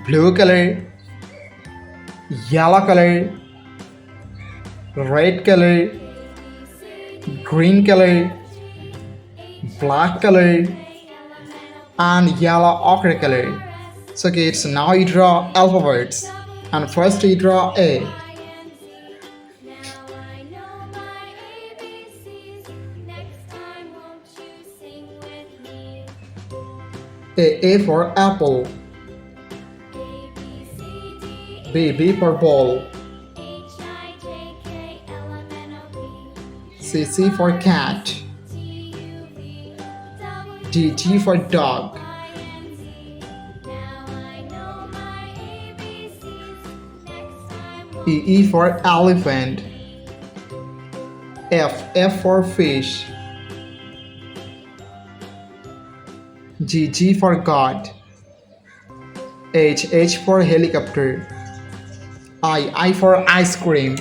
blue color, yellow color, red color, green color, black color, and yellow ochre color. So kids, now you draw alphabets. And first you draw A. A for apple. B for ball. C for cat. D for dog. E for elephant. F for fish. G for God. H for helicopter. I for ice cream.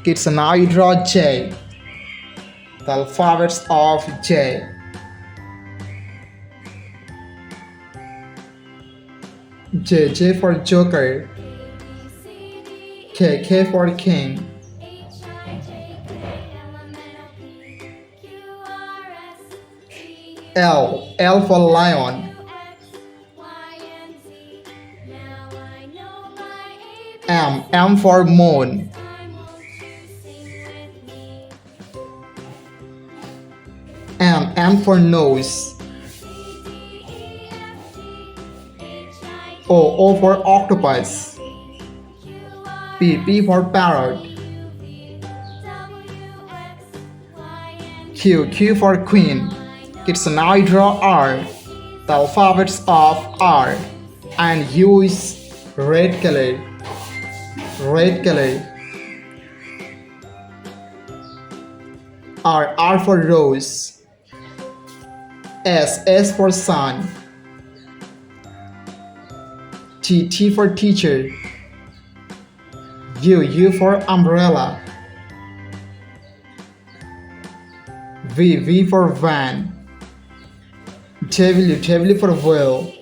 Kids, now you draw J. The alphabets of J. J for joker. K for king. L for lion. M for moon. N for nose. O for octopus. P for parrot. Q for queen. Kids, now you draw R. The alphabets of R. And U is red color. Red color. R for rose. S for sun. T for teacher. U for umbrella. V for van. W for whale.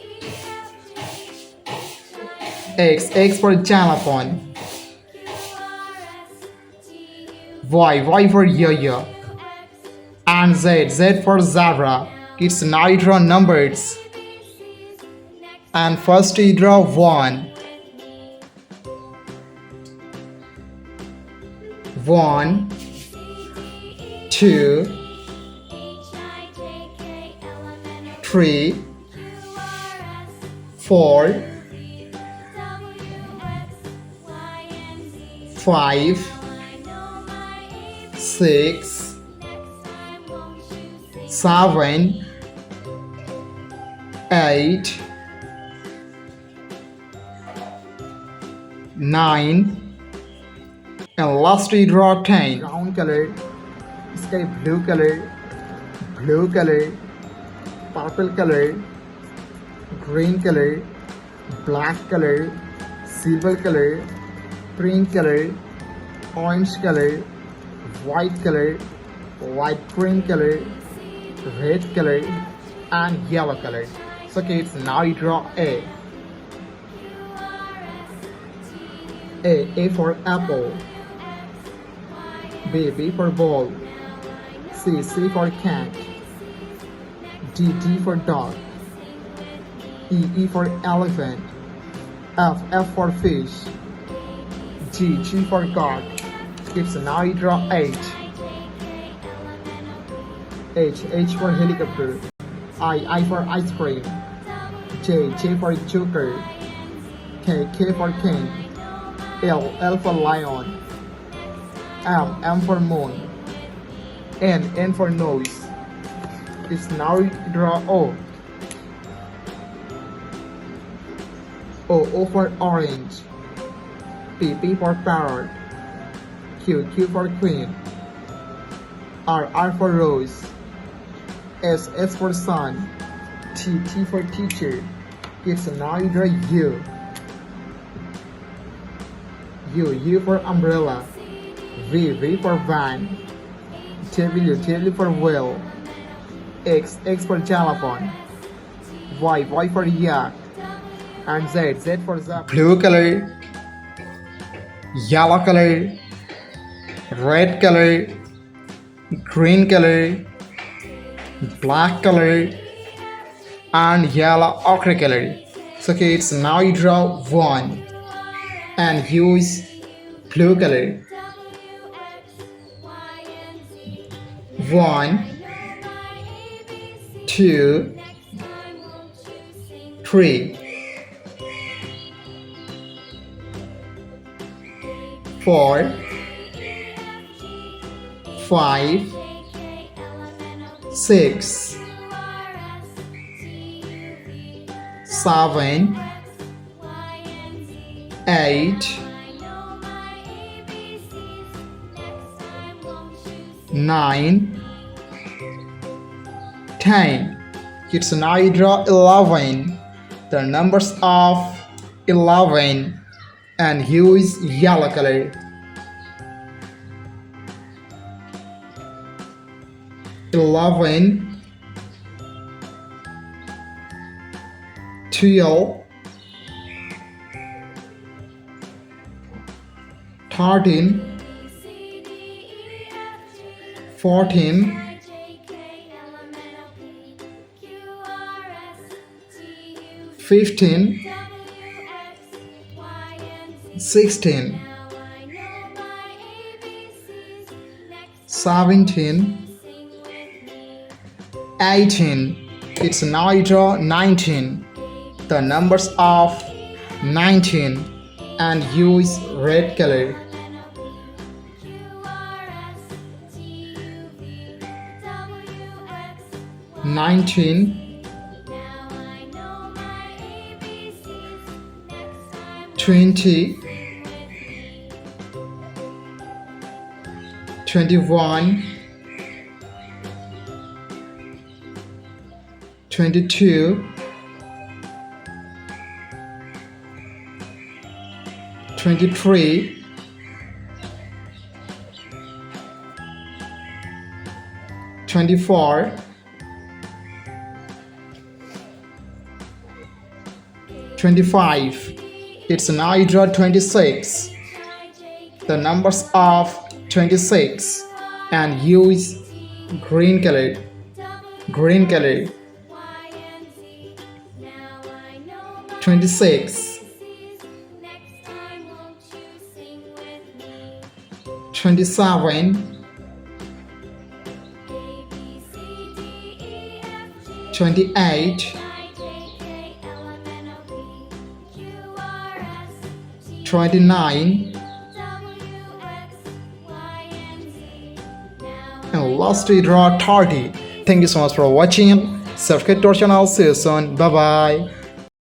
X for xylophone. Y for yo-yo. And Z for zebra. Kids, now you draw numbers. And first you draw 1. 1, 2, 3, 4, 5, 6, 7, 8, 9, and last we draw 10. Brown color, sky blue color, purple color, green color, black color, silver color, pink color, orange color, white color, light green color, red color, and yellow color. So kids, now you draw A. A for apple. B for ball. C for cat. D for dog. E for elephant. F for fish. G for God. Kids, now you draw H. H for helicopter. I for ice cream. J for joker. K for king. L for lion. M for moon. N for nose. It's now you draw O. O for orange. P for parrot. Q for queen. R for rose. S for sun. T for teacher. It's now you draw U. U for umbrella. V for van. W for whale. X for xylophone. Y for yak. And Z. Z for Zebra. Blue color, yellow color, red color, green color, black color, and yellow ochre color. So kids, now you draw one and use blue color. 1, 2, 3, 4, 5, 6, 7, 8, 9, 10. Kids, now you draw 11. The numbers of 11 and use yellow color. 11, 12, 13, 14, 15, 16, 17, 18. It's now you draw 19. The numbers of 19 and use red color. 19, 20, 21, 22, 23, 24, 25. It's now you draw 26. The numbers of 26 and use green color. Green color. 26, 27, 28, 29, and last we draw 30. Thank you so much for watching. Subscribe to our channel. See you soon. Bye bye.